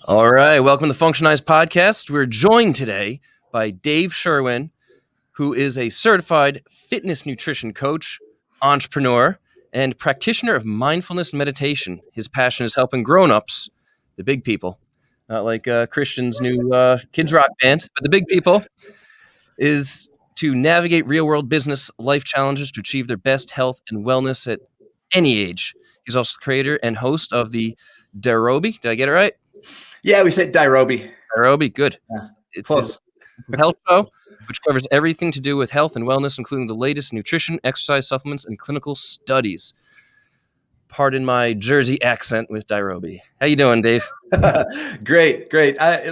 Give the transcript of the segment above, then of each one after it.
All right, welcome to the Functionised Podcast. We're joined today by Dave Sherwin, who is a certified fitness nutrition coach, entrepreneur, and practitioner of mindfulness meditation. His passion is helping grown-ups, the big people, not like Christian's new kids rock band, but the big people, is to navigate real-world business life challenges to achieve their best health and wellness at any age. He's also the creator and host of the Dirobi. Did I get it right? Yeah, we say Dirobi. Dirobi, good. Yeah, It's close. his health show, which covers everything to do with health and wellness, including the latest nutrition, exercise supplements, and clinical studies. Pardon my Jersey accent with Dirobi. How you doing, Dave? Great.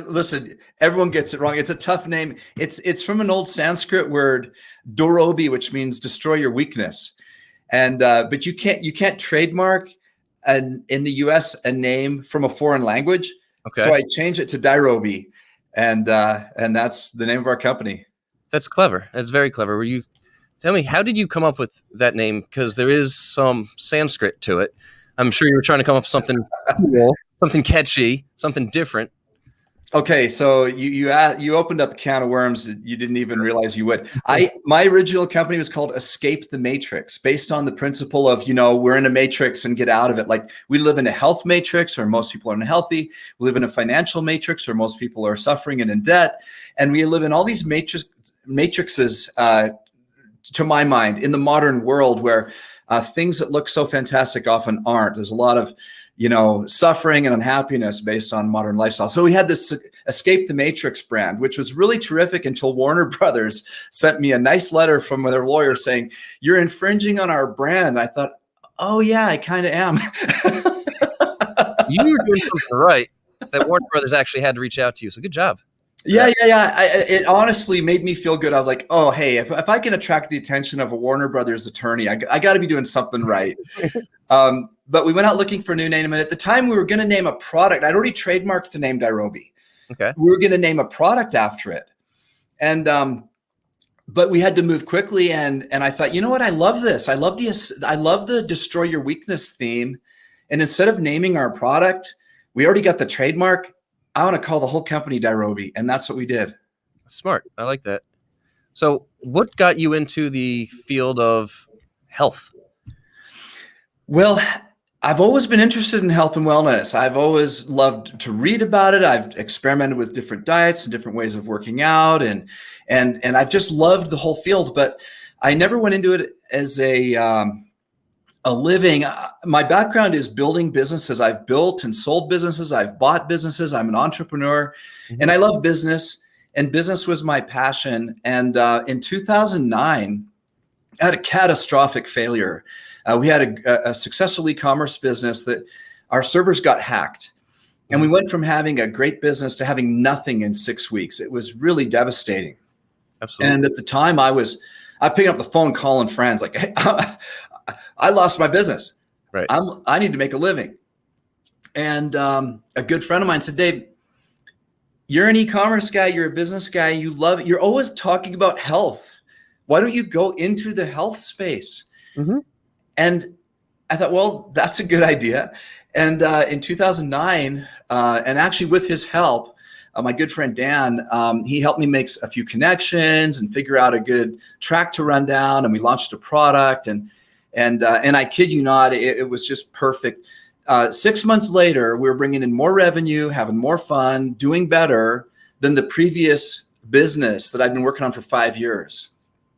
Listen, everyone gets it wrong. It's a tough name. It's from an old Sanskrit word, Dirobi, which means destroy your weakness. And but you can't trademark in the U.S. a name from a foreign language. Okay. So I changed it to Dirobi, and that's the name of our company. That's clever. That's very clever. Tell me, how did you come up with that name? Because there is some Sanskrit to it. I'm sure you were trying to come up with something cool, something catchy, something different. Okay, so you opened up a can of worms that you didn't even realize you would. My original company was called Escape the Matrix, based on the principle of, we're in a matrix and get out of it. Like, we live in a health matrix where most people are unhealthy. We live in a financial matrix where most people are suffering and in debt. And we live in all these matrices, to my mind, in the modern world where things that look so fantastic often aren't. There's a lot of suffering and unhappiness based on modern lifestyle. So we had this Escape the Matrix brand, which was really terrific until Warner Brothers sent me a nice letter from their lawyer saying, "You're infringing on our brand." I thought, oh yeah, I kind of am. You were doing something right that Warner Brothers actually had to reach out to you. So good job. Yeah. It honestly made me feel good. I was like, oh, hey, if I can attract the attention of a Warner Brothers attorney, I got to be doing something right. But we went out looking for a new name. And at the time we were going to name a product. I'd already trademarked the name Dirobi. Okay. We were going to name a product after it. And, but we had to move quickly. And I thought, you know what? I love this. I love the destroy your weakness theme. And instead of naming our product, we already got the trademark. I want to call the whole company Dirobi. And that's what we did. Smart. I like that. So what got you into the field of health? Well, I've always been interested in health and wellness. I've always loved to read about it. I've experimented with different diets and different ways of working out, and I've just loved the whole field. But I never went into it as a living. My background is building businesses. I've built and sold businesses. I've bought businesses. I'm an entrepreneur, and I love business. And business was my passion. And in 2009, I had a catastrophic failure. We had a successful e-commerce business that our servers got hacked. And we went from having a great business to having nothing in 6 weeks. It was really devastating. Absolutely. And at the time I picked up the phone calling friends like, hey, I lost my business. Right. I need to make a living. And a good friend of mine said, Dave, you're an e-commerce guy. You're a business guy. You love it. You're always talking about health. Why don't you go into the health space? Mm-hmm. And I thought, well, that's a good idea. And in 2009, and actually with his help, my good friend Dan, he helped me make a few connections and figure out a good track to run down. And we launched a product. And I kid you not, it was just perfect. 6 months later, we were bringing in more revenue, having more fun, doing better than the previous business that I'd been working on for 5 years.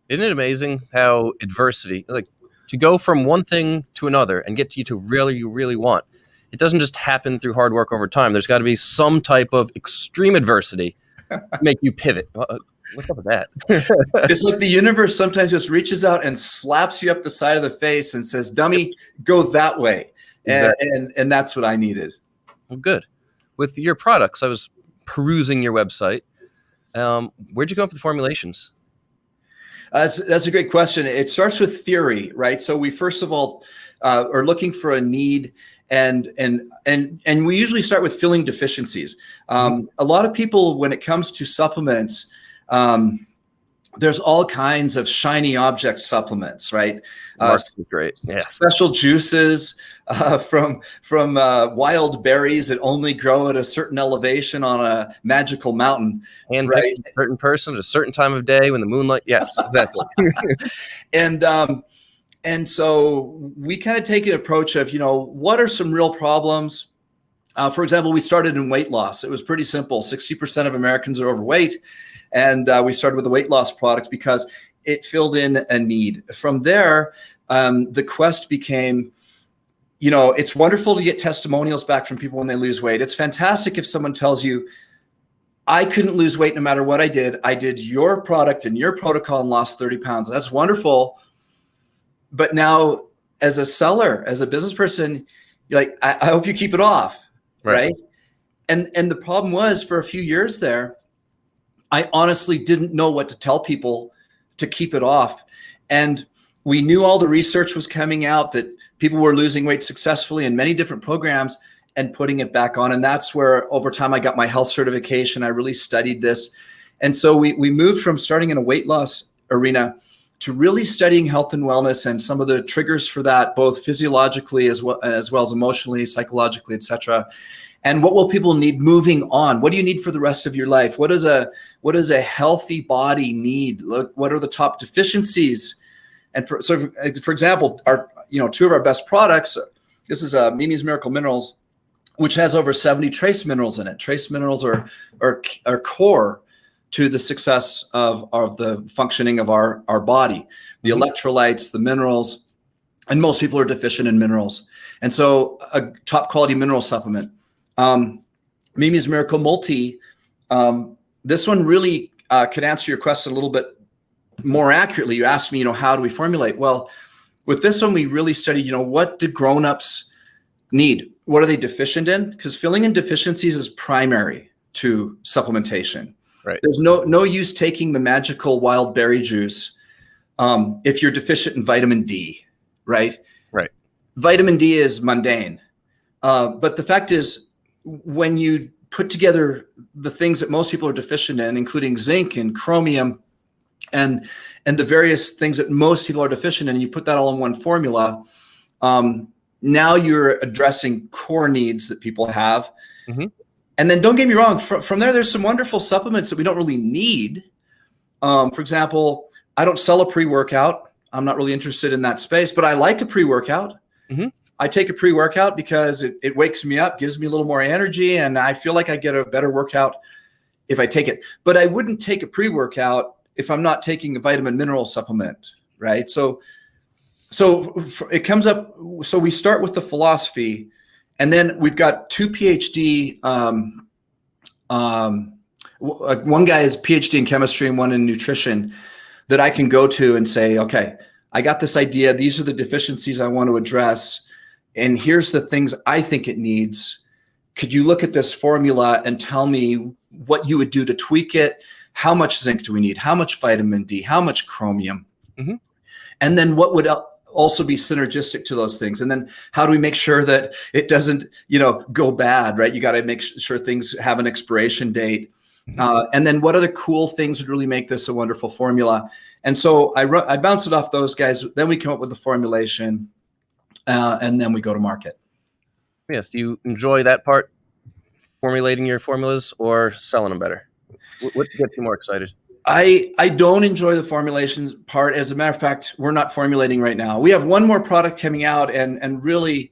Isn't it amazing how adversity, like to go from one thing to another and get you to really you really want, it doesn't just happen through hard work over time. There's got to be some type of extreme adversity to make you pivot. What's up with that? It's like the universe sometimes just reaches out and slaps you up the side of the face and says, dummy, go that way. Exactly. And that's what I needed. Well, good. With your products, I was perusing your website. Where'd you go for the formulations? That's a great question. It starts with theory, right? So we first of all are looking for a need, and we usually start with filling deficiencies. A lot of people, when it comes to supplements, there's all kinds of shiny object supplements, right? Great. Yeah. Special juices from wild berries that only grow at a certain elevation on a magical mountain. Handpicked right? a certain person at a certain time of day when the moonlight. Yes, exactly. And so we kind of take an approach of, what are some real problems? For example, we started in weight loss. It was pretty simple. 60% of Americans are overweight. And we started with a weight loss product because it filled in a need. From there, the quest became, it's wonderful to get testimonials back from people when they lose weight. It's fantastic if someone tells you, I couldn't lose weight no matter what I did. I did your product and your protocol and lost 30 pounds. That's wonderful. But now as a seller, as a business person, you're like, I hope you keep it off. Right. And the problem was, for a few years there, I honestly didn't know what to tell people to keep it off. And we knew all the research was coming out that people were losing weight successfully in many different programs and putting it back on. And that's where over time I got my health certification. I really studied this. And so we moved from starting in a weight loss arena to really studying health and wellness and some of the triggers for that, both physiologically as well as emotionally, psychologically, et cetera. And what will people need moving on? What do you need for the rest of your life? What does a healthy body need? Look, what are the top deficiencies? And for example, our two of our best products. This is Mimi's Miracle Minerals, which has over 70 trace minerals in it. Trace minerals are core to the success of the functioning of our body. The electrolytes, the minerals, and most people are deficient in minerals. And so a top quality mineral supplement. Mimi's Miracle Multi, this one really could answer your question a little bit more accurately. You asked me, how do we formulate? Well, with this one, we really studied, what do grownups need? What are they deficient in? Because filling in deficiencies is primary to supplementation. Right. There's no use taking the magical wild berry juice if you're deficient in vitamin D, right? Right. Vitamin D is mundane. But the fact is, when you put together the things that most people are deficient in, including zinc and chromium and the various things that most people are deficient in, and you put that all in one formula, now you're addressing core needs that people have. Mm-hmm. And then don't get me wrong, from there's some wonderful supplements that we don't really need. For example, I don't sell a pre-workout. I'm not really interested in that space, but I like a pre-workout. Mm-hmm. I take a pre-workout because it wakes me up, gives me a little more energy, and I feel like I get a better workout if I take it. But I wouldn't take a pre-workout if I'm not taking a vitamin mineral supplement, right? So it comes up. So we start with the philosophy, and then we've got two PhD. One guy is PhD in chemistry and one in nutrition that I can go to and say, okay, I got this idea. These are the deficiencies I want to address. And here's the things I think it needs. Could you look at this formula and tell me what you would do to tweak it? How much zinc do we need? How much vitamin D? How much chromium? Mm-hmm. And then what would also be synergistic to those things? And then how do we make sure that it doesn't, go bad, right? You got to make sure things have an expiration date. Mm-hmm. And then what other cool things would really make this a wonderful formula? And so I bounce it off those guys. Then we come up with the formulation. And then we go to market. Yes. Do you enjoy that part, formulating your formulas, or selling them better? What gets you more excited? I don't enjoy the formulation part. As a matter of fact, we're not formulating right now. We have one more product coming out, and really,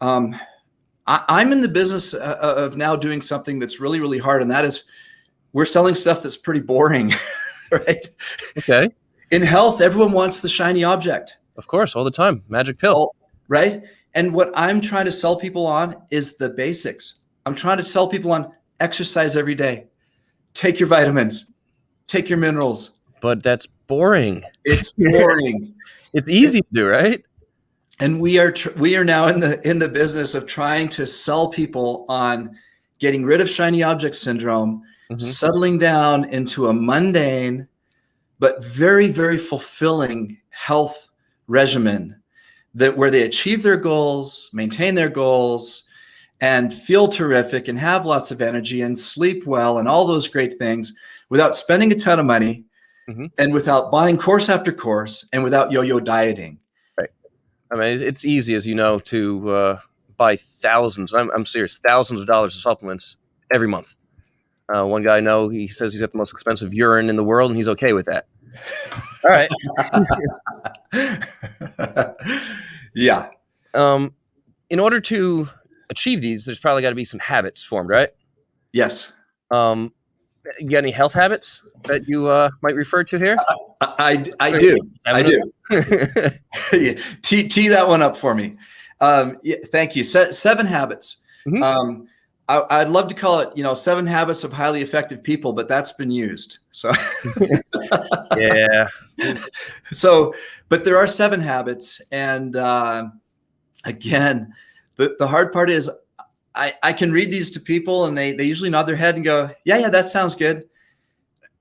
I'm in the business of now doing something that's really, really hard, and that is we're selling stuff that's pretty boring, right? Okay. In health, everyone wants the shiny object. Of course, all the time. Magic pill. Right? And what I'm trying to sell people on is the basics. I'm trying to sell people on exercise every day. Take your vitamins. Take your minerals. But that's boring. It's boring. It's easy to do, right? And we are now in the business of trying to sell people on getting rid of shiny object syndrome, mm-hmm. settling down into a mundane but very, very fulfilling health regimen where they achieve their goals, maintain their goals, and feel terrific and have lots of energy and sleep well and all those great things without spending a ton of money and without buying course after course and without yo-yo dieting. Right. I mean, it's easy, as you know, to buy thousands. I'm serious, thousands of dollars of supplements every month. One guy I know, he says he's got the most expensive urine in the world, and he's okay with that. All right. Yeah. In order to achieve these, there's probably got to be some habits formed, right? Yes. You got any health habits that you might refer to here? I do. I do. Yeah. Tee that one up for me. Yeah, thank you. 7 habits. I'd love to call it, 7 habits of highly effective people, but that's been used. So, yeah. So, but there are 7 habits. And again, the hard part is I can read these to people and they usually nod their head and go, yeah, that sounds good.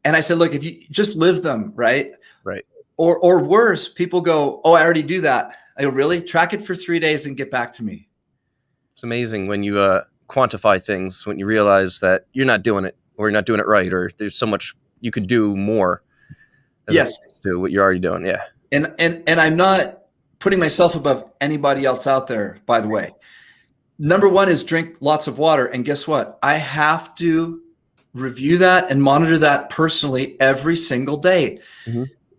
And I said, look, if you just live them, right? Right. Or worse, people go, oh, I already do that. I go, really? Track it for 3 days and get back to me. It's amazing when you quantify things, when you realize that you're not doing it or you're not doing it right, or there's so much you could do more. Yes. To what you're already doing. Yeah. And I'm not putting myself above anybody else out there, by the way. Number 1 is drink lots of water. And guess what? I have to review that and monitor that personally every single day.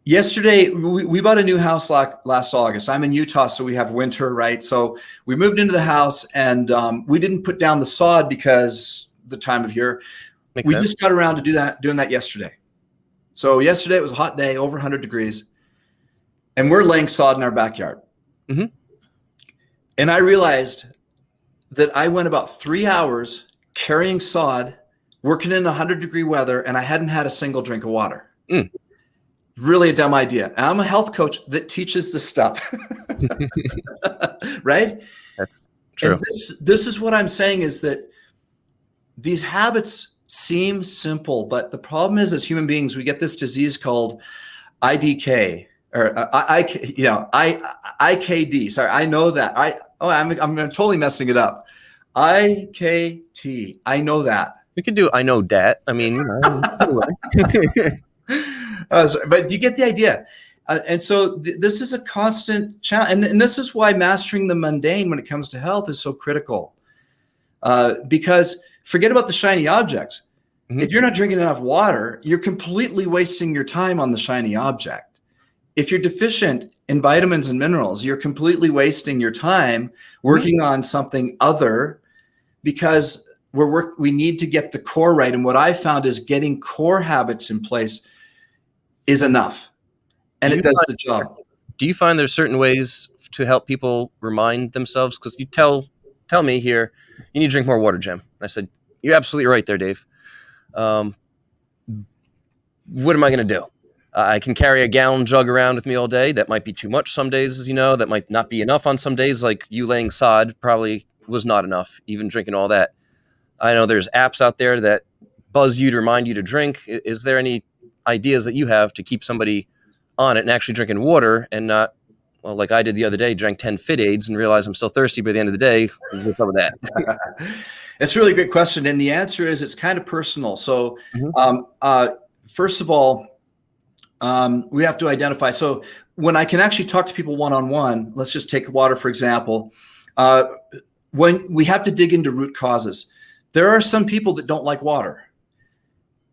Yesterday, we bought a new house last August. I'm in Utah, so we have winter, right? So we moved into the house and we didn't put down the sod because the time of year. Makes we sense. just got around to doing that yesterday. So yesterday it was a hot day, over 100 degrees, and we're laying sod in our backyard. And I realized that I went about 3 hours carrying sod, working in 100-degree weather, and I hadn't had a single drink of water. Really a dumb idea. And I'm a health coach that teaches this stuff, right? That's true. And this is what I'm saying is that these habits seem simple, but the problem is, as human beings, we get this disease called IDK or IKD. Sorry, I know that. I'm totally messing it up. IKT. I know that. We could do I know dat. I mean, but you get the idea. And so this is a constant challenge. And this is why mastering the mundane when it comes to health is so critical. Because forget about the shiny objects. If you're not drinking enough water, you're completely wasting your time on the shiny object. If you're deficient in vitamins and minerals, you're completely wasting your time working on something other, because we need to get the core right. And what I found is getting core habits in place is enough. And it does the job. Do you find there's certain ways to help people remind themselves? Because you tell me here, you need to drink more water, Jim. And I said, you're absolutely right there, Dave. What am I going to do? I can carry a gallon jug around with me all day. That might be too much some days, as you know. That might not be enough on some days. Like you laying sod probably was not enough, even drinking all that. I know there's apps out there that buzz you to remind you to drink. Is there any ideas that you have to keep somebody on it and actually drinking water and not, well, like I did the other day, drank 10 Fit Aids and realized I'm still thirsty by the end of the day? What's up with that? It's a really great question. And the answer is it's kind of personal. So first of all, we have to identify. So when I can actually talk to people one-on-one, let's just take water, for example, when we have to dig into root causes. There are some people that don't like water.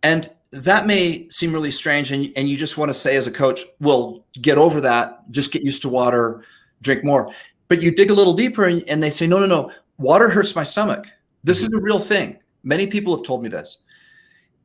And that may seem really strange. And you just want to say as a coach, well, get over that. Just get used to water, drink more. But you dig a little deeper and they say, no, water hurts my stomach. This is a real thing. Many people have told me this.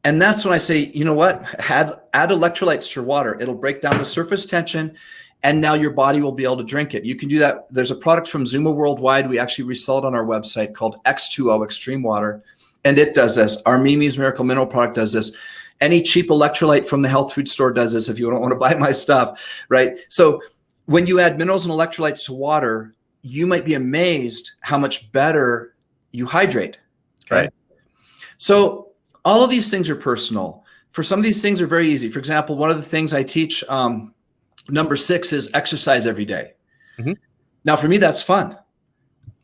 And that's when I say, you know what? Add electrolytes to your water. It'll break down the surface tension, and now your body will be able to drink it. You can do that. There's a product from Zuma Worldwide. We actually resell it on our website called X2O Extreme Water, and it does this. Our Mimi's Miracle Mineral product does this. Any cheap electrolyte from the health food store does this if you don't want to buy my stuff, right? So when you add minerals and electrolytes to water, you might be amazed how much better you hydrate, okay? Right. So all of these things are personal. For some of these things are very easy. For example, one of the things I teach, number 6 is exercise every day. Now, for me, that's fun.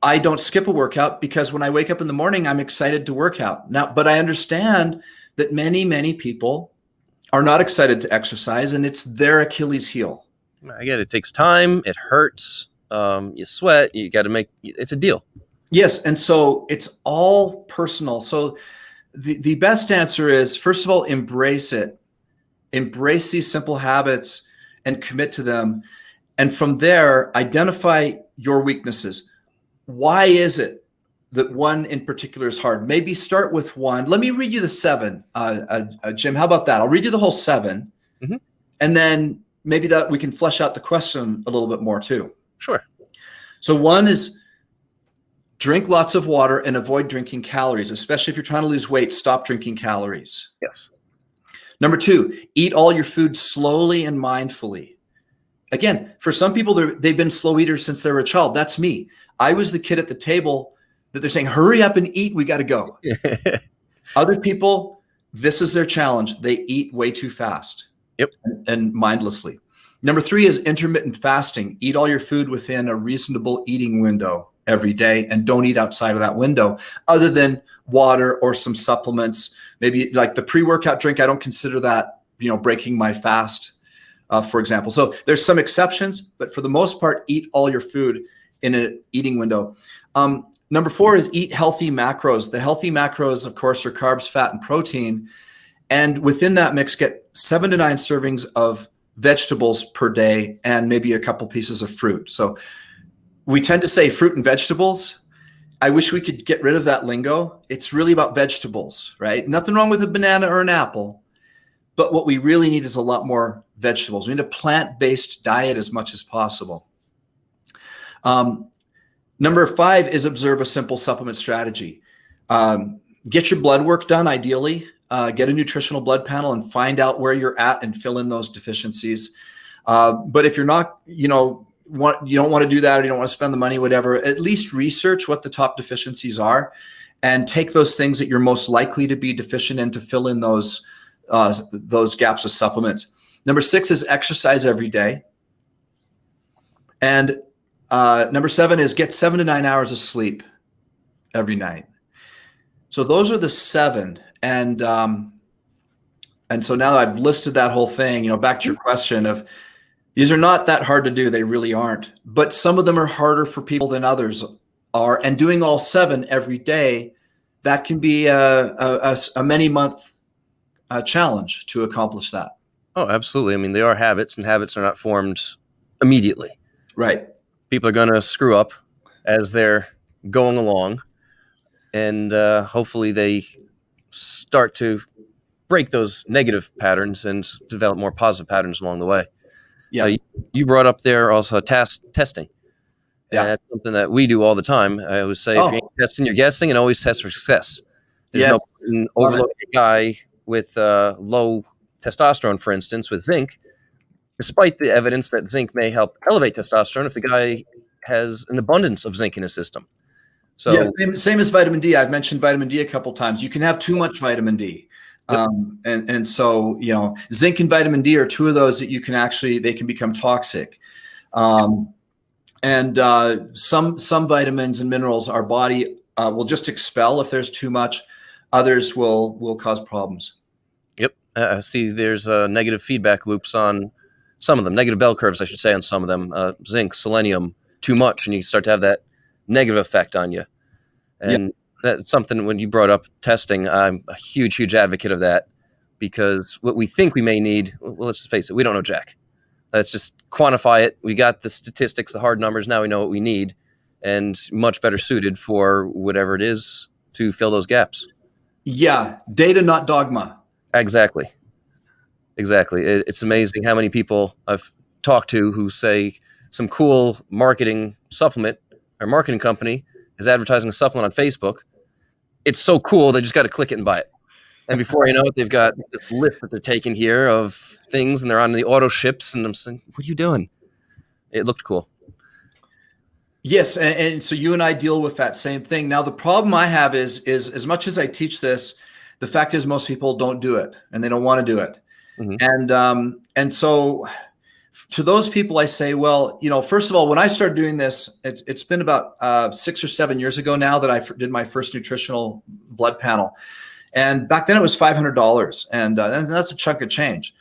I don't skip a workout because when I wake up in the morning, I'm excited to work out. Now, but I understand that many, many people are not excited to exercise, and it's their Achilles heel. I get it. It takes time. It hurts. You sweat. You got to it's a deal. Yes. And so it's all personal. So the best answer is, first of all, embrace it. Embrace these simple habits and commit to them. And from there, identify your weaknesses. Why is it that one in particular is hard? Maybe start with one. Let me read you the 7, Jim. How about that? I'll read you the whole 7, and then maybe that we can flesh out the question a little bit more too. Sure. So 1 is drink lots of water and avoid drinking calories, especially if you're trying to lose weight. Stop drinking calories. Yes. Number 2, eat all your food slowly and mindfully. Again, for some people, they've been slow eaters since they were a child. That's me. I was the kid at the table that they're saying, hurry up and eat. We got to go. Other people, this is their challenge. They eat way too fast. Yep. And mindlessly. Number 3 is intermittent fasting. Eat all your food within a reasonable eating window every day, and don't eat outside of that window other than water or some supplements. Maybe like the pre-workout drink. I don't consider that, breaking my fast, for example. So there's some exceptions, but for the most part, eat all your food in an eating window. Number 4 is eat healthy macros. The healthy macros, of course, are carbs, fat, and protein. And within that mix, get 7 to 9 servings of vegetables per day and maybe a couple pieces of fruit. So we tend to say fruit and vegetables. I wish we could get rid of that lingo. It's really about vegetables, right? Nothing wrong with a banana or an apple. But what we really need is a lot more vegetables. We need a plant-based diet as much as possible. Number 5 is observe a simple supplement strategy. Get your blood work done, ideally. Get a nutritional blood panel and find out where you're at and fill in those deficiencies. But if you're not, you don't want to do that, or you don't want to spend the money, whatever, at least research what the top deficiencies are and take those things that you're most likely to be deficient in to fill in those gaps of supplements. Number 6 is exercise every day. And number 7 is get 7 to 9 hours of sleep every night. So those are the 7. And so now I've listed that whole thing, back to your question of, these are not that hard to do. They really aren't. But some of them are harder for people than others are. And doing all 7 every day, that can be a many-month challenge to accomplish that. Oh, absolutely. I mean, they are habits, and habits are not formed immediately. Right. People are going to screw up as they're going along. And hopefully they start to break those negative patterns and develop more positive patterns along the way. Yeah. You brought up there also testing. Yeah. And that's something that we do all the time. I always say, if you ain't testing, you're guessing, and always test for success. There's no point in overloading a guy with low testosterone, for instance, with zinc, despite the evidence that zinc may help elevate testosterone if the guy has an abundance of zinc in his system. So same as vitamin D. I've mentioned vitamin D a couple times. You can have too much vitamin D. Yep. And so, zinc and vitamin D are 2 of those that they can become toxic. And some vitamins and minerals our body will just expel if there's too much. Others will cause problems. Yep. See, there's negative feedback loops on some of them, negative bell curves, I should say, on some of them. Zinc, selenium, too much, and you start to have that negative effect on you. And that's something, when you brought up testing, I'm a huge, huge advocate of that, because what we think we may need, well, let's face it, we don't know jack. Let's just quantify it. We got the statistics, the hard numbers. Now we know what we need, and much better suited for whatever it is to fill those gaps. Yeah. Data, not dogma. Exactly. It's amazing how many people I've talked to who say some cool marketing supplement or marketing company is advertising a supplement on Facebook. It's so cool, they just got to click it and buy it. And before you know it, they've got this list that they're taking here of things, and they're on the auto ships, and I'm saying, what are you doing? It looked cool. Yes, and so you and I deal with that same thing. Now, the problem I have is as much as I teach this, the fact is most people don't do it, and they don't want to do it. Mm-hmm. And so to those people, I say, well, first of all, when I started doing this, it's been about 6 or 7 years ago now that I did my first nutritional blood panel. And back then it was $500, and that's a chunk of change.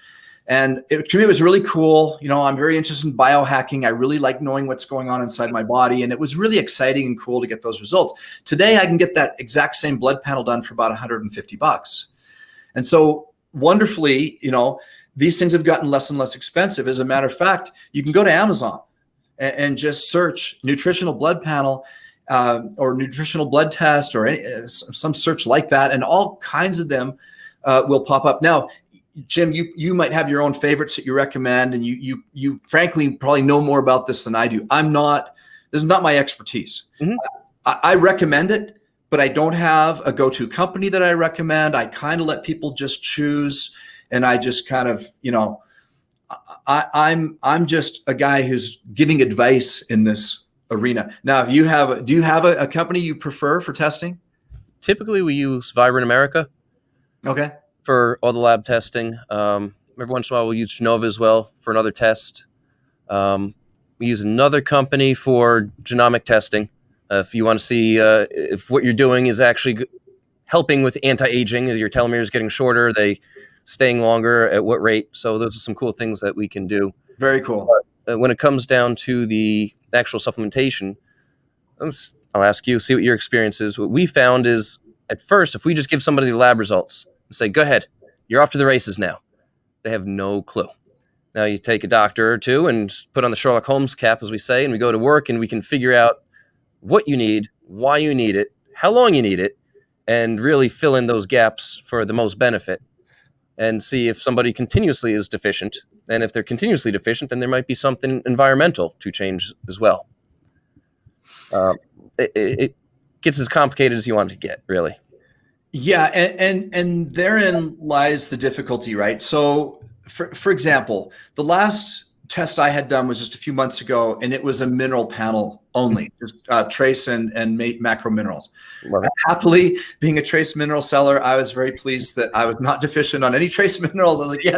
And to me, it was really cool. I'm very interested in biohacking. I really like knowing what's going on inside my body. And it was really exciting and cool to get those results. Today, I can get that exact same blood panel done for about $150. And so wonderfully, these things have gotten less and less expensive. As a matter of fact, you can go to Amazon and just search nutritional blood panel or nutritional blood test or some search like that. And all kinds of them will pop up. Now, Jim, you might have your own favorites that you recommend, and you frankly probably know more about this than I do. This is not my expertise. Mm-hmm. I recommend it, but I don't have a go-to company that I recommend. I kind of let people just choose, and I just kind of, I'm just a guy who's giving advice in this arena. Now, do you have a company you prefer for testing? Typically, we use Vibrant America. Okay. For all the lab testing. Every once in a while, we'll use Genova as well for another test. We use another company for genomic testing. If you want to see if what you're doing is actually helping with anti-aging, your telomere is getting shorter, they staying longer, at what rate. So those are some cool things that we can do. Very cool. When it comes down to the actual supplementation, I'll ask you, see what your experience is. What we found is, at first, if we just give somebody the lab results, say, go ahead, you're off to the races now. They have no clue. Now you take a doctor or two and put on the Sherlock Holmes cap, as we say, and we go to work and we can figure out what you need, why you need it, how long you need it, and really fill in those gaps for the most benefit and see if somebody continuously is deficient. And if they're continuously deficient, then there might be something environmental to change as well. It gets as complicated as you want it to get, really. Yeah, and therein lies the difficulty, right? So, for example, the last test I had done was just a few months ago, and it was a mineral panel only, just trace and macro minerals. Happily, being a trace mineral seller, I was very pleased that I was not deficient on any trace minerals. I was like, yeah.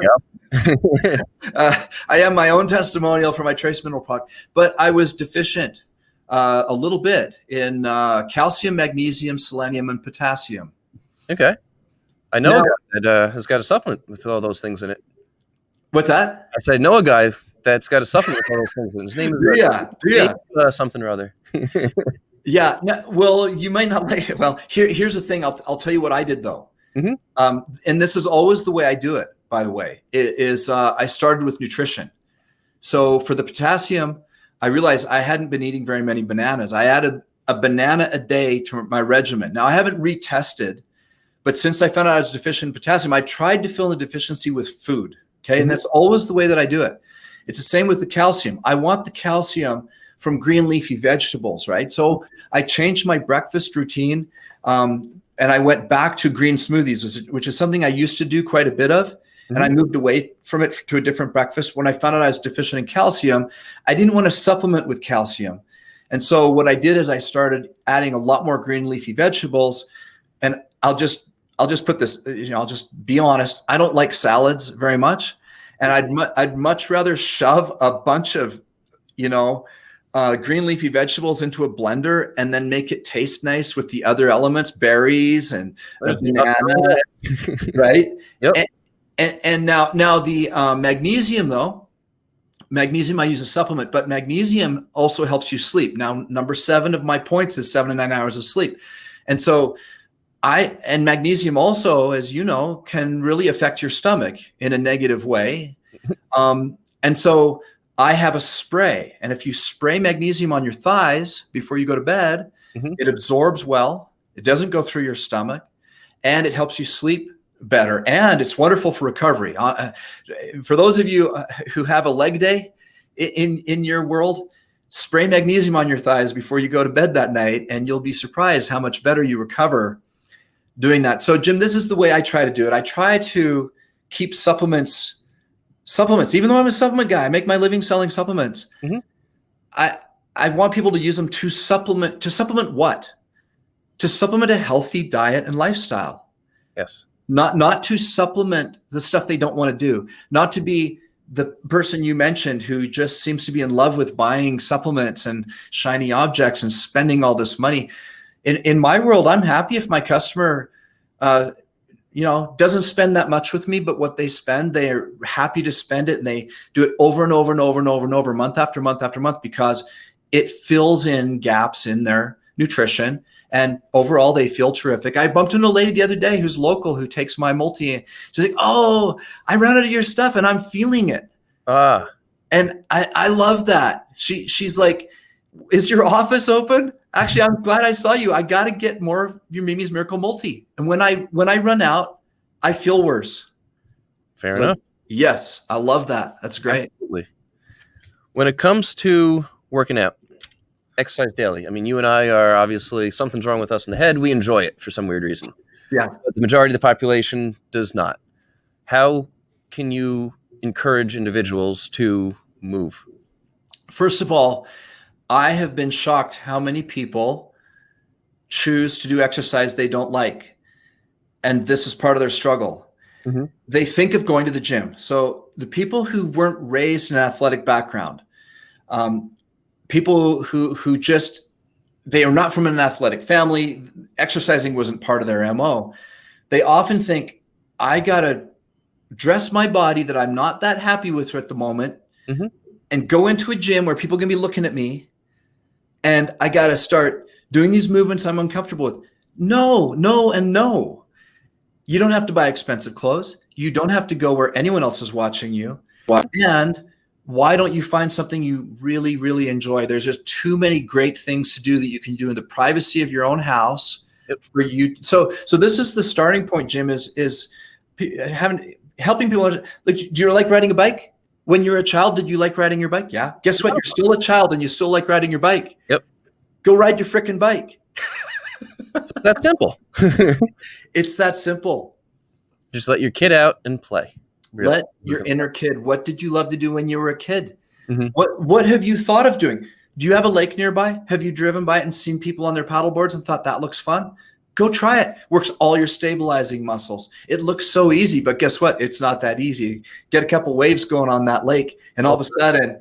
I am my own testimonial for my trace mineral product, but I was deficient a little bit in calcium, magnesium, selenium, and potassium. Okay. I know a guy that has got a supplement with all those things in it. What's that? I said, I know a guy that's got a supplement with all those things in it. His name is something or other. Yeah. Well, you might not like it. Well, here's the thing. I'll tell you what I did, though. Mm-hmm. And this is always the way I do it, by the way, I started with nutrition. So for the potassium, I realized I hadn't been eating very many bananas. I added a banana a day to my regimen. Now, I haven't retested, but since I found out I was deficient in potassium, I tried to fill in the deficiency with food. Okay. Mm-hmm. And that's always the way that I do it. It's the same with the calcium. I want the calcium from green leafy vegetables, right? So I changed my breakfast routine and I went back to green smoothies, which is something I used to do quite a bit of. Mm-hmm. And I moved away from it to a different breakfast. When I found out I was deficient in calcium, I didn't want to supplement with calcium. And so what I did is I started adding a lot more green leafy vegetables. And I'll just put this, I'll just be honest. I don't like salads very much. And I'd much rather shove a bunch of, green leafy vegetables into a blender and then make it taste nice with the other elements, berries and banana, right? Yep. And now the magnesium, though, I use a supplement, but magnesium also helps you sleep. Now, number 7 of my points is 7 to 9 hours of sleep. And so and magnesium also, as you know, can really affect your stomach in a negative way. And so I have a spray. And if you spray magnesium on your thighs before you go to bed, mm-hmm. It absorbs well. It doesn't go through your stomach, and it helps you sleep better. And it's wonderful for recovery. For those of you who have a leg day in your world, spray magnesium on your thighs before you go to bed that night, and you'll be surprised how much better you recover doing that. So, Jim, this is the way I try to do it. I try to keep supplements. Even though I'm a supplement guy, I make my living selling supplements. Mm-hmm. I want people to use them to supplement. To supplement what? To supplement a healthy diet and lifestyle. Yes. Not to supplement the stuff they don't want to do. Not to be the person you mentioned who just seems to be in love with buying supplements and shiny objects and spending all this money. In my world, I'm happy if my customer doesn't spend that much with me, but what they spend, they are happy to spend it, and they do it over and over and over and over and over, month after month after month, because it fills in gaps in their nutrition. And overall, they feel terrific. I bumped into a lady the other day who's local, who takes my multi. She's like, "Oh, I ran out of your stuff and I'm feeling it." And I love that. She's like, "Is your office open? Actually, I'm glad I saw you. I got to get more of your Mimi's Miracle Multi. And when I run out, I feel worse." Fair enough. Yes, I love that. That's great. Absolutely. When it comes to working out, exercise daily. I mean, you and I are obviously, something's wrong with us in the head. We enjoy it for some weird reason. Yeah. But the majority of the population does not. How can you encourage individuals to move? First of all, I have been shocked how many people choose to do exercise they don't like. And this is part of their struggle. Mm-hmm. They think of going to the gym. So the people who weren't raised in an athletic background, people who just, they are not from an athletic family, exercising wasn't part of their MO. They often think, I got to dress my body that I'm not that happy with at the moment, mm-hmm. and go into a gym where people are going to be looking at me, and I got to start doing these movements I'm uncomfortable with. No, and no. You don't have to buy expensive clothes. You don't have to go where anyone else is watching you. And why don't you find something you really, really enjoy? There's just too many great things to do that you can do in the privacy of your own house. Yep. For you. So this is the starting point, Jim, is helping people. Like, do you like riding a bike? When you were a child, did you like riding your bike? Yeah. Guess what? You're still a child and you still like riding your bike. Yep. Go ride your frickin' bike. It's that simple. It's that simple. Just let your kid out and play. Really. Let your inner kid. What did you love to do when you were a kid? Mm-hmm. What have you thought of doing? Do you have a lake nearby? Have you driven by it and seen people on their paddle boards and thought that looks fun? Go try it. Works all your stabilizing muscles. It looks so easy, but guess what? It's not that easy. Get a couple waves going on that lake, and all of a sudden,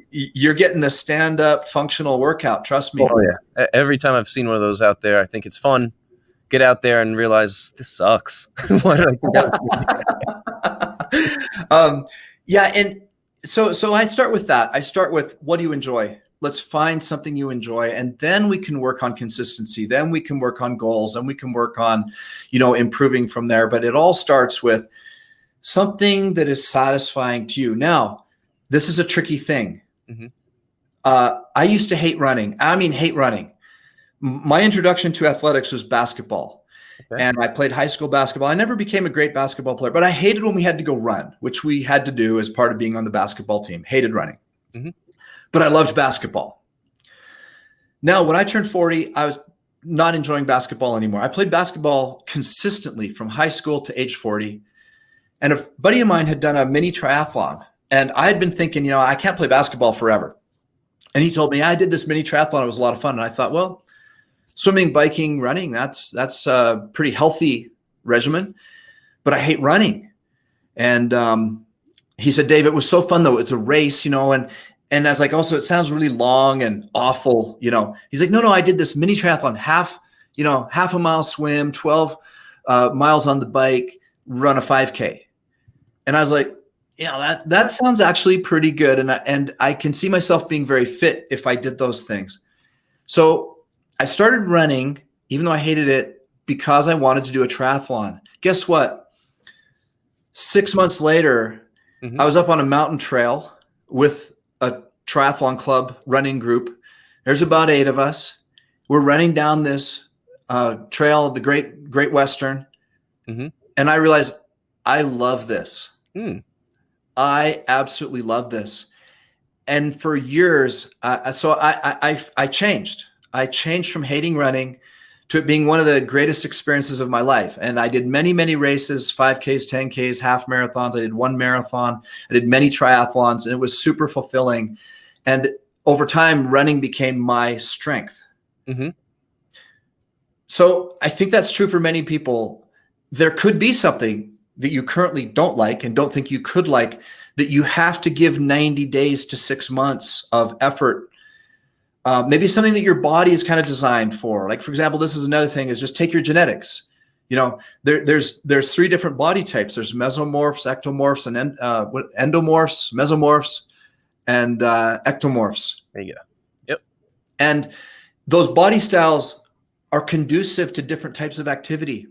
you're getting a stand-up functional workout. Trust me. Oh yeah. Every time I've seen one of those out there, I think it's fun. Get out there and realize this sucks. Why did I think yeah, and so I start with that. I start with, what do you enjoy? Let's find something you enjoy, and then we can work on consistency. Then we can work on goals, and we can work on, improving from there. But it all starts with something that is satisfying to you. Now, this is a tricky thing. Mm-hmm. I used to hate running. Hate running. My introduction to athletics was basketball. Okay. And I played high school basketball. I never became a great basketball player, but I hated when we had to go run, which we had to do as part of being on the basketball team. Hated running. Mm-hmm. But I loved basketball. Now, when I turned 40, I was not enjoying basketball anymore. I played basketball consistently from high school to age 40. And a buddy of mine had done a mini triathlon. And I had been thinking, I can't play basketball forever. And he told me, I did this mini triathlon. It was a lot of fun. And I thought, well, swimming, biking, running, that's a pretty healthy regimen. But I hate running. And he said, Dave, it was so fun, though. It's a race, and I was like, also, it sounds really long and awful, He's like, no, I did this mini triathlon, half a mile swim, 12 miles on the bike, run a 5K. And I was like, that sounds actually pretty good. And I can see myself being very fit if I did those things. So I started running, even though I hated it, because I wanted to do a triathlon. Guess what? 6 months later, mm-hmm. I was up on a mountain trail with a triathlon club running group. There's about 8 of us. We're running down this trail, the Great Western. Mm-hmm. And I realized I love this. Mm. I absolutely love this. And for years, so I changed. I changed from hating running to it being one of the greatest experiences of my life. And I did many, many races, 5Ks, 10Ks, half marathons. I did 1 marathon. I did many triathlons, and it was super fulfilling. And over time, running became my strength. Mm-hmm. So I think that's true for many people. There could be something that you currently don't like and don't think you could like, that you have to give 90 days to 6 months of effort. Maybe something that your body is kind of designed for. Like, for example, this is another thing, is just take your genetics. There's three different body types. There's mesomorphs, ectomorphs, and endomorphs, mesomorphs, and ectomorphs. There you go. Yep. And those body styles are conducive to different types of activity.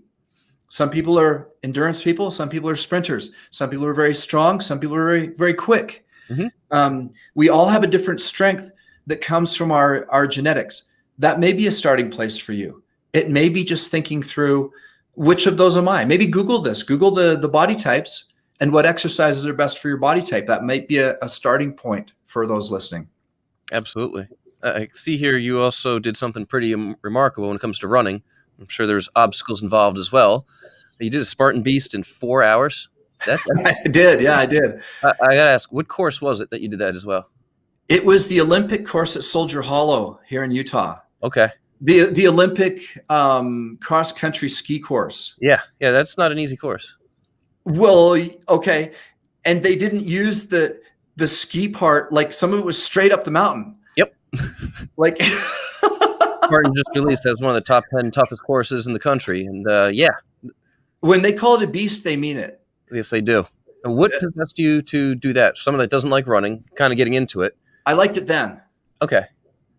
Some people are endurance people. Some people are sprinters. Some people are very strong. Some people are very, very quick. Mm-hmm. We all have a different strength that comes from our genetics. That may be a starting place for you. It may be just thinking through, which of those am I? Maybe Google this. Google the body types and what exercises are best for your body type. That might be a starting point for those listening. Absolutely. I see here you also did something pretty remarkable when it comes to running. I'm sure there's obstacles involved as well. You did a Spartan Beast in 4 hours. I did. Yeah, I did. I got to ask, what course was it that you did that as well? It was the Olympic course at Soldier Hollow here in Utah. Okay. The Olympic cross-country ski course. Yeah, that's not an easy course. Well, okay. And they didn't use the ski part. Like, some of it was straight up the mountain. Yep. Like Spartan just released as one of the top 10 toughest courses in the country. And when they call it a beast, they mean it. Yes, they do. And what possessed you to do that? Someone that doesn't like running, kind of getting into it. I liked it then. Okay.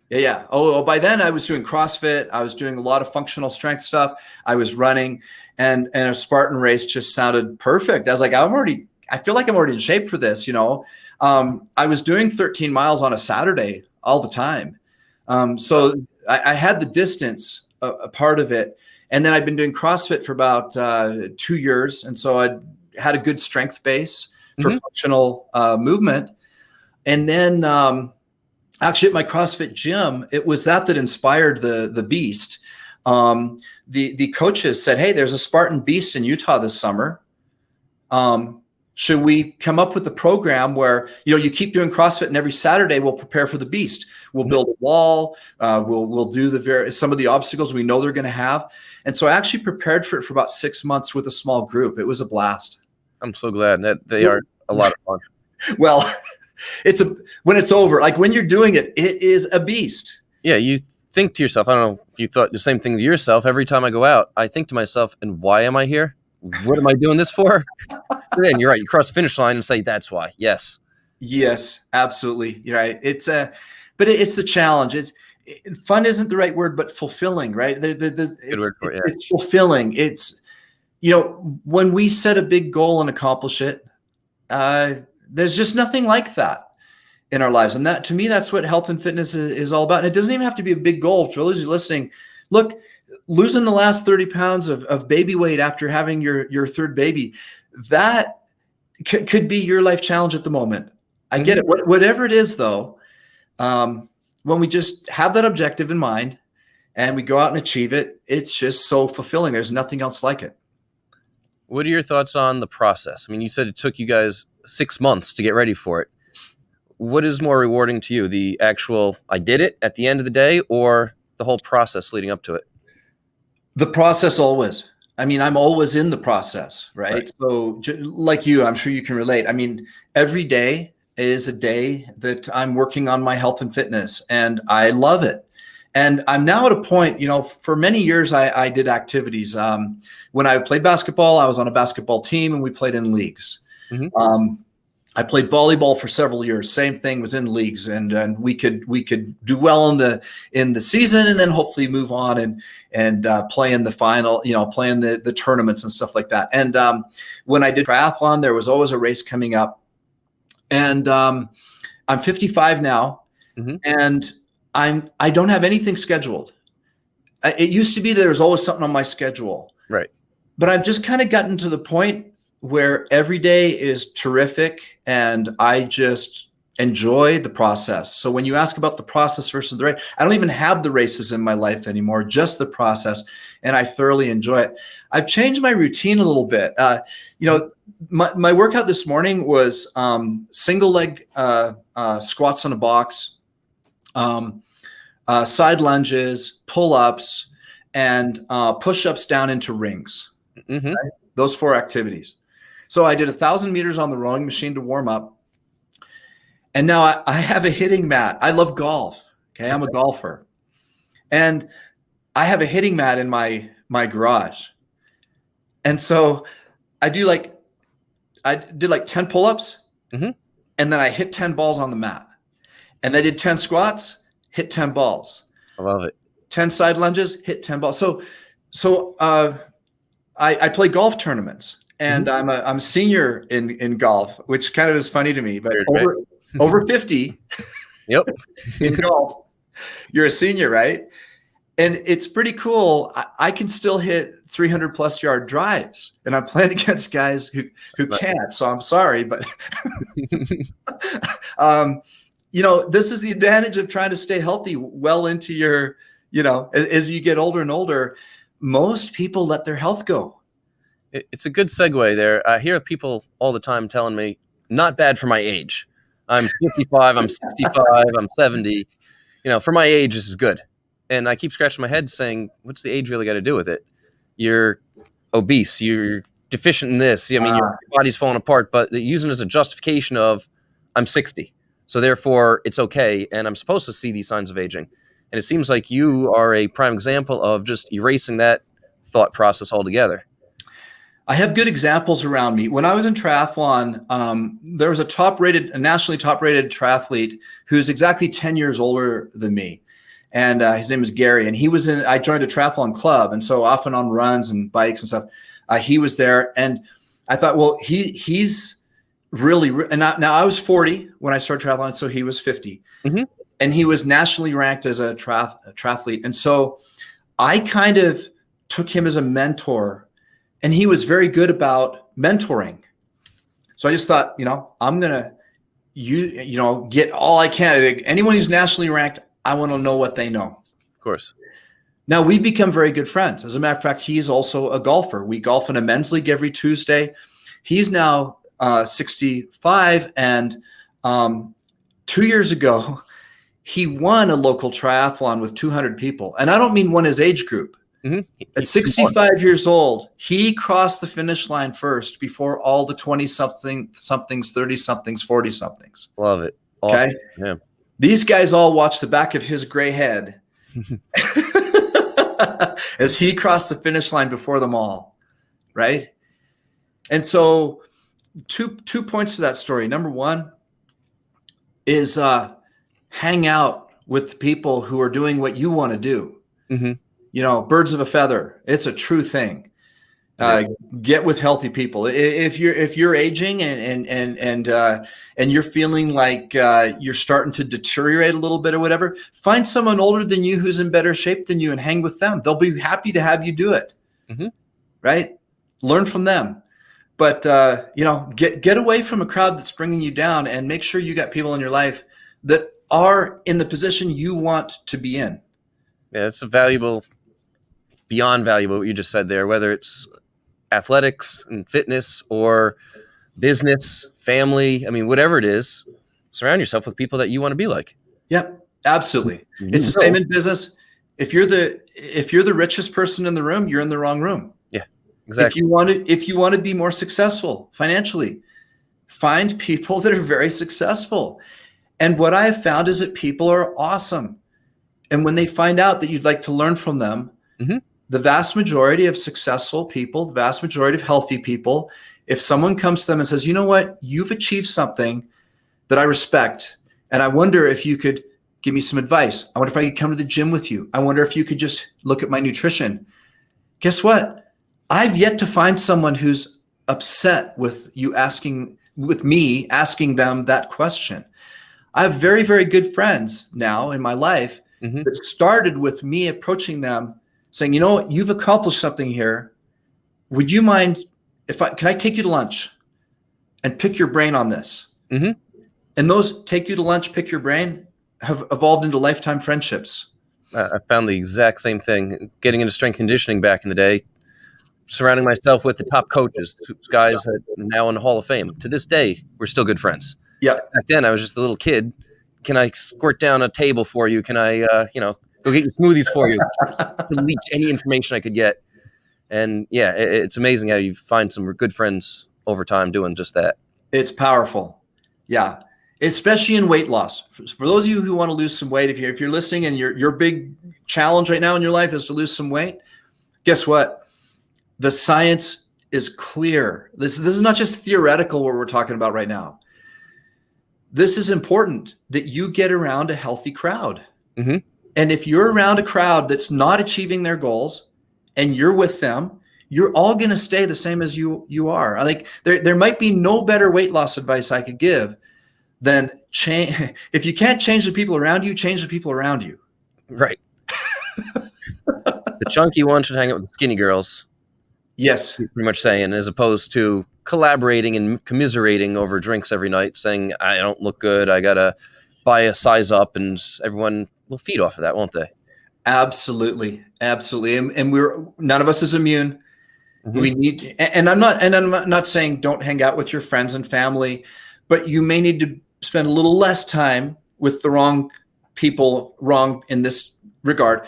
Yeah. Oh, by then I was doing CrossFit. I was doing a lot of functional strength stuff. I was running, and a Spartan race just sounded perfect. I was like, I feel like I'm already in shape for this. I was doing 13 miles on a Saturday all the time. So I had the distance, a part of it. And then I'd been doing CrossFit for about 2 years. And so I had a good strength base for functional movement. And then actually at my CrossFit gym, it was that inspired the Beast. The coaches said, hey, there's a Spartan Beast in Utah this summer. Should we come up with a program where, you keep doing CrossFit and every Saturday we'll prepare for the Beast. We'll build a wall. We'll do some of the obstacles we know they're going to have. And so I actually prepared for it for about 6 months with a small group. It was a blast. I'm so glad that they are a lot of fun. Well, when it's over, like when you're doing it, it is a beast. Yeah. You think to yourself, I don't know if you thought the same thing to yourself. Every time I go out, I think to myself, and why am I here? What am I doing this for? Then you're right. You cross the finish line and say, that's why. Yes. Yes, absolutely. You're right. But it's the challenge. Fun isn't the right word, but fulfilling, right? It's fulfilling. It's, when we set a big goal and accomplish it, there's just nothing like that in our lives. And that, to me, that's what health and fitness is all about. And it doesn't even have to be a big goal. For those of you listening, look, losing the last 30 pounds of baby weight after having your third baby, that could be your life challenge at the moment. I get it. Whatever it is, though, when we just have that objective in mind and we go out and achieve it, it's just so fulfilling. There's nothing else like it. What are your thoughts on the process? I mean, you said it took you guys 6 months to get ready for it. What is more rewarding to you, the actual, I did it at the end of the day, or the whole process leading up to it? The process always. I mean, I'm always in the process, right? So like you, I'm sure you can relate. I mean, every day is a day that I'm working on my health and fitness, and I love it. And I'm now at a point, for many years, I did activities. When I played basketball, I was on a basketball team and we played in leagues. Mm-hmm. I played volleyball for several years. Same thing, was in leagues, and we could do well in the season, and then hopefully move on and play in the final, play in the tournaments and stuff like that. And when I did triathlon, there was always a race coming up. And I'm 55 now, and I don't have anything scheduled. It used to be there was always something on my schedule, right? But I've just kind of gotten to the point where every day is terrific and I just enjoy the process. So when you ask about the process versus the race, I don't even have the races in my life anymore, just the process. And I thoroughly enjoy it. I've changed my routine a little bit. My workout this morning was single leg squats on a box, side lunges, pull-ups, and push-ups down into rings. Mm-hmm. Right? Those 4 activities. So I did 1,000 meters on the rowing machine to warm up. And now I have a hitting mat. I love golf. Okay. I'm a golfer. And I have a hitting mat in my garage. And so I did like 10 pull-ups, Mhm. and then I hit 10 balls on the mat. And I did 10 squats, hit 10 balls. I love it. 10 side lunges, hit 10 balls. So I play golf tournaments, and I'm a senior in golf, which kind of is funny to me, but over 50 Yep. in golf, you're a senior, right? And it's pretty cool. I can still hit 300 plus yard drives, and I'm playing against guys who can't. So I'm sorry, but this is the advantage of trying to stay healthy well into your, as you get older and older. Most people let their health go. It's a good segue there. I hear people all the time telling me, not bad for my age. I'm 55, I'm 65, I'm 70. For my age, this is good. And I keep scratching my head saying, what's the age really got to do with it? You're obese. You're deficient in this. I mean, your body's falling apart, but they're using it as a justification of, I'm 60. So therefore, it's okay. And I'm supposed to see these signs of aging. And it seems like you are a prime example of just erasing that thought process altogether. I have good examples around me. When I was in triathlon, there was a nationally top-rated triathlete who's exactly 10 years older than me. And his name is Gary. And I joined a triathlon club. And so often on runs and bikes and stuff, he was there. And I thought, well, he's really, and now I was 40 when I started triathlon. So he was 50. Mm-hmm. And he was nationally ranked as a triathlete. And so I kind of took him as a mentor, and he was very good about mentoring. So I just thought, I'm going to, get all I can. Anyone who's nationally ranked, I want to know what they know. Of course. Now we become very good friends. As a matter of fact, he's also a golfer. We golf in a men's league every Tuesday. He's now 65. And 2 years ago, he won a local triathlon with 200 people. And I don't mean won his age group. Mm-hmm. At 65 years old, he crossed the finish line first before all the 20-somethings, 30-somethings, 40-somethings. Love it. Awesome. Okay. Yeah. These guys all watched the back of his gray head as he crossed the finish line before them all, right? And so two points to that story. Number one is hang out with people who are doing what you want to do. Mm-hmm. Birds of a feather. It's a true thing. Get with healthy people. If you're aging and you're feeling like you're starting to deteriorate a little bit or whatever, find someone older than you who's in better shape than you and hang with them. They'll be happy to have you do it. Mm-hmm. Right? Learn from them. But get away from a crowd that's bringing you down, and make sure you got people in your life that are in the position you want to be in. Yeah, it's beyond valuable what you just said there, whether it's athletics and fitness or business, family. I mean, whatever it is, surround yourself with people that you want to be like. Yep, absolutely. It's the same in business. If you're the richest person in the room, you're in the wrong room. Yeah, exactly. If you want to be more successful financially, find people that are very successful. And what I have found is that people are awesome. And when they find out that you'd like to learn from them, mm-hmm. the vast majority of successful people, the vast majority of healthy people, if someone comes to them and says, you know what, you've achieved something that I respect, and I wonder if you could give me some advice. I wonder if I could come to the gym with you. I wonder if you could just look at my nutrition. Guess what? I've yet to find someone who's upset with me asking them that question. I have very, very good friends now in my life mm-hmm. that started with me approaching them saying, you know what, you've accomplished something here. Would you mind can I take you to lunch and pick your brain on this? Mm-hmm. And those take you to lunch, pick your brain have evolved into lifetime friendships. I found the exact same thing. Getting into strength conditioning back in the day, surrounding myself with the top coaches, guys that are now in the Hall of Fame. To this day, we're still good friends. Yeah. Back then, I was just a little kid. Can I squirt down a table for you? Can I, go get your smoothies for you to leech any information I could get? And yeah, it's amazing how you find some good friends over time doing just that. It's powerful. Yeah. Especially in weight loss. For those of you who want to lose some weight, if you're listening and your big challenge right now in your life is to lose some weight, guess what? The science is clear. This is not just theoretical what we're talking about right now. This is important that you get around a healthy crowd. Mm-hmm. And if you're around a crowd that's not achieving their goals and you're with them, you're all going to stay the same as you are. Like there might be no better weight loss advice I could give than change. If you can't change the people around you, change the people around you. Right. The chunky one should hang out with the skinny girls. Yes. Pretty much saying, as opposed to collaborating and commiserating over drinks every night, saying, I don't look good, I got to buy a size up, and everyone will feed off of that, won't they? Absolutely. Absolutely. And none of us is immune. Mm-hmm. We need, and I'm not saying don't hang out with your friends and family, but you may need to spend a little less time with the wrong people, wrong in this regard,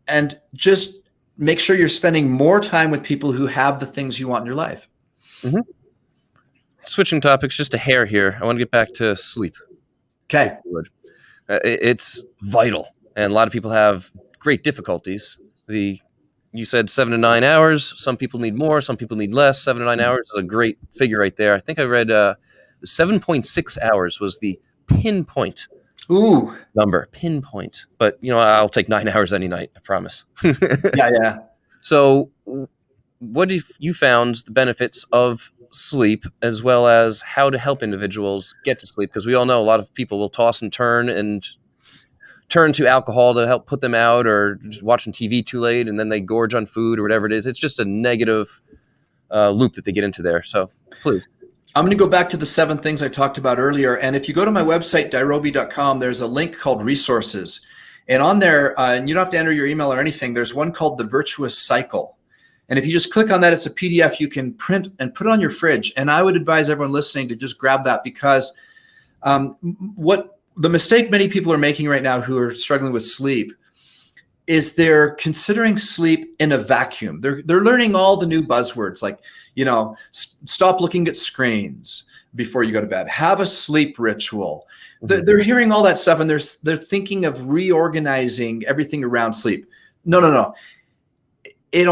and just make sure you're spending more time with people who have the things you want in your life. Mm-hmm. Switching topics, just a hair here. I want to get back to sleep. Okay. It's vital, and a lot of people have great difficulties. You said 7 to 9 hours. Some people need more. Some people need less. 7 to 9 hours is a great figure right there. I think I read 7.6 hours was the pinpoint number. Pinpoint. But, I'll take 9 hours any night, I promise. Yeah. So what if you found the benefits of sleep as well as how to help individuals get to sleep? Because we all know a lot of people will toss and turn to alcohol to help put them out, or just watching TV too late and then they gorge on food or whatever it is. It's just a negative loop that they get into there. So please. I'm going to go back to the 7 things I talked about earlier. And if you go to my website, dirobi.com, there's a link called resources. And on there, and you don't have to enter your email or anything, there's one called the virtuous cycle. And if you just click on that, it's a PDF you can print and put on your fridge. And I would advise everyone listening to just grab that, because what the mistake many people are making right now who are struggling with sleep is they're considering sleep in a vacuum. They're learning all the new buzzwords like, stop looking at screens before you go to bed, have a sleep ritual. Mm-hmm. They're hearing all that stuff, and they're thinking of reorganizing everything around sleep. No. It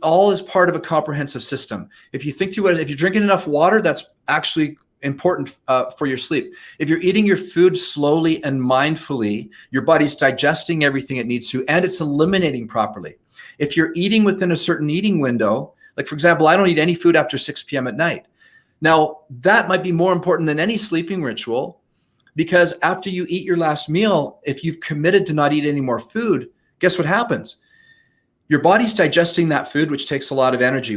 all is part of a comprehensive system. If you think through it, if you're drinking enough water, that's actually important for your sleep. If you're eating your food slowly and mindfully, your body's digesting everything it needs to, and it's eliminating properly. If you're eating within a certain eating window, like for example, I don't eat any food after 6 p.m. at night. Now, that might be more important than any sleeping ritual, because after you eat your last meal, if you've committed to not eat any more food, guess what happens? Your body's digesting that food, which takes a lot of energy.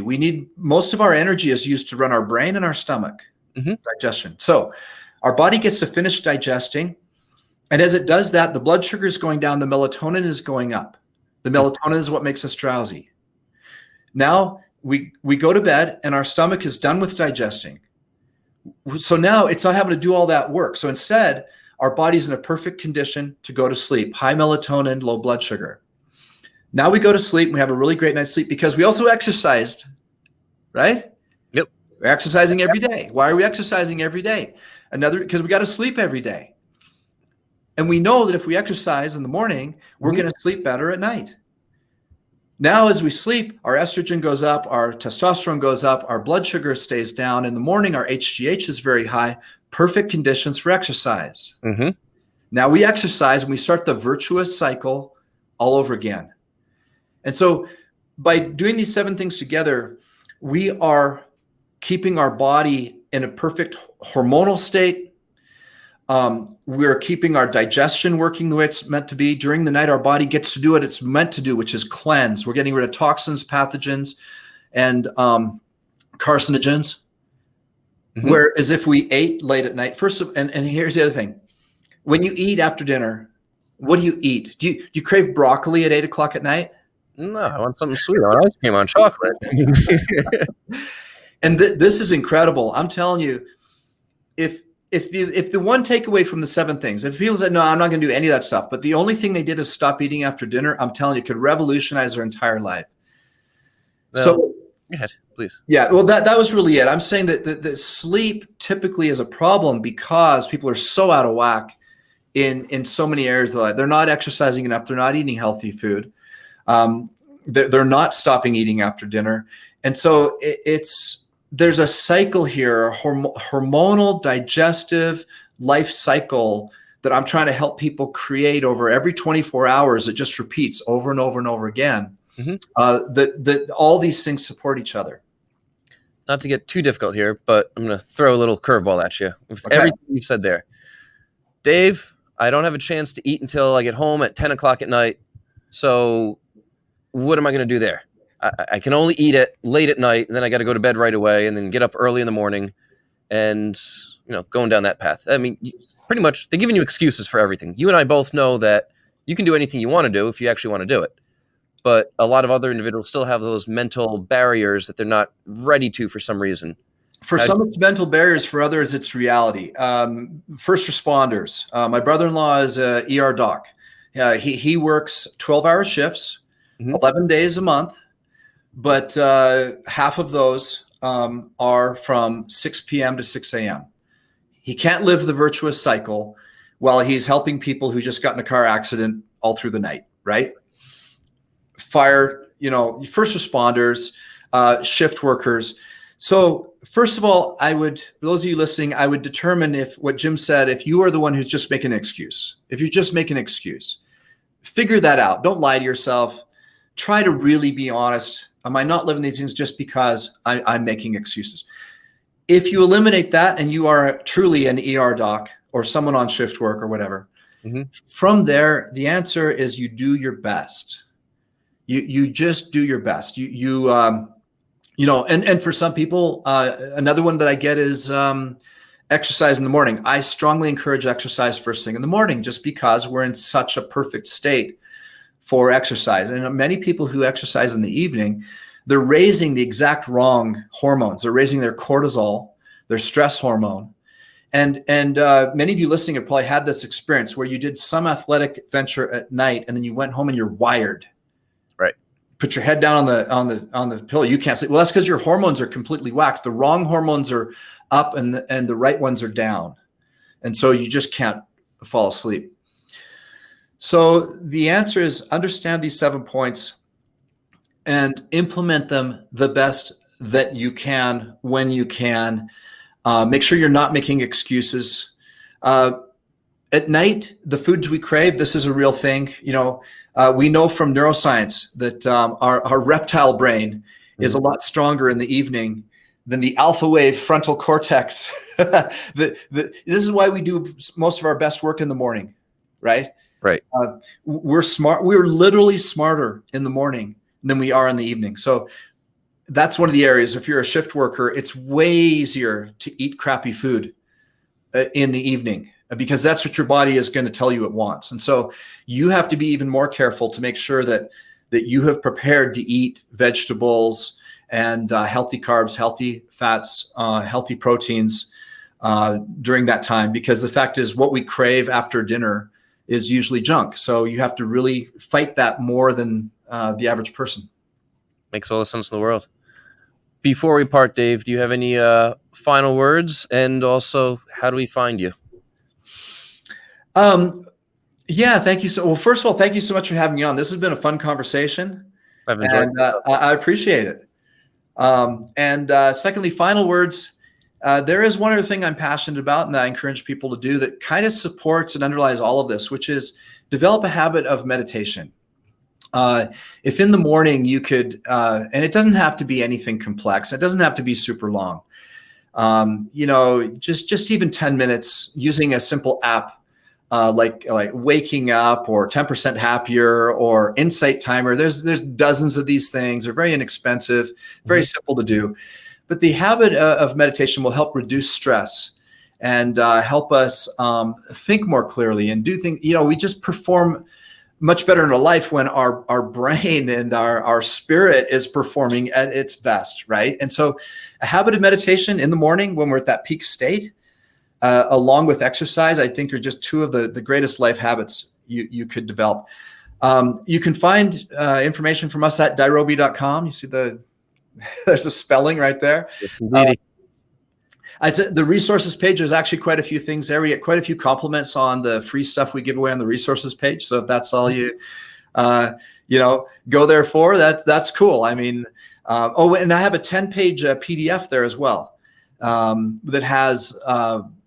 Most of our energy is used to run our brain and our stomach. Mm-hmm. Digestion. So our body gets to finish digesting. And as it does that, the blood sugar is going down, the melatonin is going up. The melatonin is what makes us drowsy. Now we go to bed and our stomach is done with digesting. So now it's not having to do all that work. So instead, our body's in a perfect condition to go to sleep. High melatonin, low blood sugar. Now we go to sleep and we have a really great night's sleep because we also exercised, right? Yep. We're exercising every day. Why are we exercising every day? Because we got to sleep every day. And we know that if we exercise in the morning, we're going to sleep better at night. Now, as we sleep, our estrogen goes up, our testosterone goes up, our blood sugar stays down. In the morning, our HGH is very high. Perfect conditions for exercise. Mm-hmm. Now we exercise and we start the virtuous cycle all over again. And so by doing these 7 things together, we are keeping our body in a perfect hormonal state. We're keeping our digestion working the way it's meant to be. During the night, our body gets to do what it's meant to do, which is cleanse. We're getting rid of toxins, pathogens, and carcinogens. Mm-hmm. Whereas if we ate late at night, and here's the other thing. When you eat after dinner, what do you eat? Do you crave broccoli at 8 o'clock at night? No, I want something sweet on ice cream on chocolate. And this is incredible. I'm telling you, if the one takeaway from the 7 things, if people said, no, I'm not going to do any of that stuff, but the only thing they did is stop eating after dinner, I'm telling you, it could revolutionize their entire life. Well, so go ahead, please. Yeah, well, that was really it. I'm saying that the sleep typically is a problem because people are so out of whack in so many areas of their life. They're not exercising enough. They're not eating healthy food. They're not stopping eating after dinner. And so there's a cycle here, hormonal, digestive life cycle that I'm trying to help people create over every 24 hours. It just repeats over and over and over again. That all these things support each other. Not to get too difficult here, but I'm going to throw a little curveball at you with everything you've said there. Dave, I don't have a chance to eat until I get home at 10 o'clock at night. So what am I going to do there? I can only eat it late at night, and then I got to go to bed right away and then get up early in the morning and, going down that path. I mean, pretty much they're giving you excuses for everything. You and I both know that you can do anything you want to do if you actually want to do it. But a lot of other individuals still have those mental barriers that they're not ready to for some reason. For some, it's mental barriers. For others, it's reality. First responders. My brother-in-law is a ER doc. He works 12-hour shifts, 11 days a month. But half of those are from 6 p.m. to 6 a.m. He can't live the virtuous cycle while he's helping people who just got in a car accident all through the night, right? Fire, first responders, shift workers. So first of all, for those of you listening, I would determine if what Jim said, if you are the one who's just making an excuse, if you just make an excuse, figure that out. Don't lie to yourself. Try to really be honest. Am I not living these things just because I'm making excuses? If you eliminate that and you are truly an ER doc or someone on shift work or whatever, from there, the answer is you do your best. You just do your best. And for some people, another one that I get is exercise in the morning. I strongly encourage exercise first thing in the morning just because we're in such a perfect state for exercise. And many people who exercise in the evening, they're raising the exact wrong hormones. They're raising their cortisol, their stress hormone. And many of you listening have probably had this experience where you did some athletic venture at night and then you went home and you're wired. Right. Put your head down on the pillow. You can't sleep. Well, that's because your hormones are completely whacked. The wrong hormones are up and the right ones are down. And so you just can't fall asleep. So the answer is understand these 7 points and implement them the best that you can when you can. Make sure you're not making excuses. At night, the foods we crave, this is a real thing. We know from neuroscience that our reptile brain is a lot stronger in the evening than the alpha wave frontal cortex. This is why we do most of our best work in the morning, right? Right. We're smart. We're literally smarter in the morning than we are in the evening. So that's one of the areas. If you're a shift worker, it's way easier to eat crappy food in the evening because that's what your body is going to tell you it wants. And so you have to be even more careful to make sure that you have prepared to eat vegetables and healthy carbs, healthy fats, healthy proteins during that time. Because the fact is what we crave after dinner is usually junk. So you have to really fight that more than the average person. Makes all the sense in the world. Before we part, Dave, do you have any final words? And also, how do we find you? Yeah, thank you. Well, first of all, thank you so much for having me on. This has been a fun conversation. I've enjoyed it. I appreciate it. Secondly, final words. There is one other thing I'm passionate about and that I encourage people to do that kind of supports and underlies all of this, which is develop a habit of meditation. If in the morning you could, and it doesn't have to be anything complex. It doesn't have to be super long. Just even 10 minutes using a simple app like Waking Up or 10% Happier or Insight Timer. There's dozens of these things. They're very inexpensive, very simple to do. But the habit of meditation will help reduce stress and help us think more clearly and do things. We just perform much better in our life when our brain and our spirit is performing at its best, right? And so a habit of meditation in the morning when we're at that peak state, along with exercise, I think are just two of the greatest life habits you could develop. You can find information from us at dirobi.com. You see there's a spelling right there. I said the resources page, there's actually quite a few things there. We get quite a few compliments on the free stuff we give away on the resources page. So if that's all you go there for, that's cool. I mean, and I have a 10-page PDF there as well, that has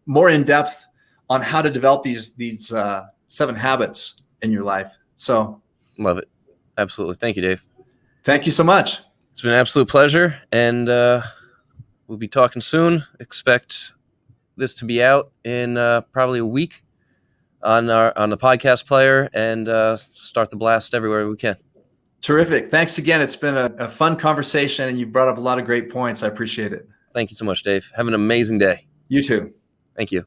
more in depth on how to develop these 7 habits in your life. So love it. Absolutely. Thank you, Dave. Thank you so much. It's been an absolute pleasure, and we'll be talking soon. Expect this to be out in probably a week on the podcast player, and start the blast everywhere we can. Terrific. Thanks again. It's been a fun conversation, and you brought up a lot of great points. I appreciate it. Thank you so much, Dave. Have an amazing day. You too. Thank you.